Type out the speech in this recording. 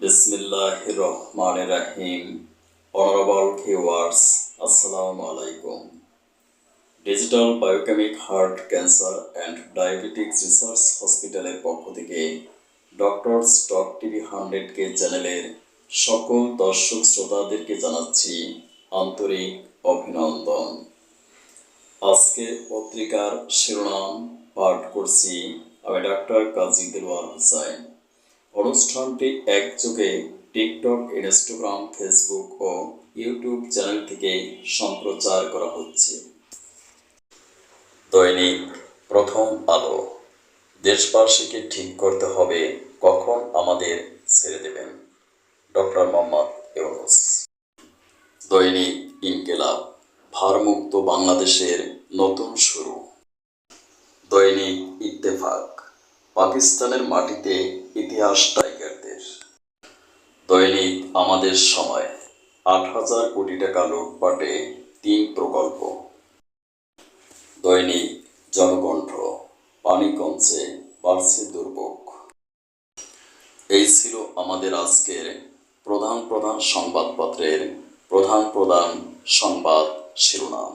Bismillahir Rahmanir Rahim. Honorable viewers, Assalamu alaikum. Digital Biochemic Heart Cancer and Diabetics Research হসপিটালের পক্ষ থেকে doctors টক TV 100K চ্যানেলের সকল দর্শক শ্রোতাদেরকে জানাচ্ছি আন্তরিক অভিনন্দন। আজকে পত্রিকার শিরোনাম পাঠ করছি আমি ডাক্তার কাজী দেলোয়ার হোসেন। অনুষ্ঠানটি একযোগে টিকটক, ইনস্টাগ্রাম, ফেসবুক ও ইউটিউব চ্যানেল থেকে সম্প্রচার করা হচ্ছে। দৈনিক প্রথম আলো। দেশবাসীকে ঠিক করতে হবে কখন আমাদের ছেড়ে দেবেন, ডক্টর মোহাম্মদ ইউনূস। দৈনিক ইনকিলাব। ভারমুক্ত বাংলাদেশের নতুন শুরু। দৈনিক ইত্তেফাক। পাকিস্তানের মাটিতে ইতিহাস টাইগারদের। দৈনিক আমাদের সময়। ৮,০০০ কোটি টাকা লুটপাটে ৩ প্রকল্প। দৈনিক জনকণ্ঠ। পানি কমছে, বাড়ছে দুর্ভোগ। এই ছিল আমাদের আজকের প্রধান সংবাদপত্রের প্রধান সংবাদ শিরোনাম।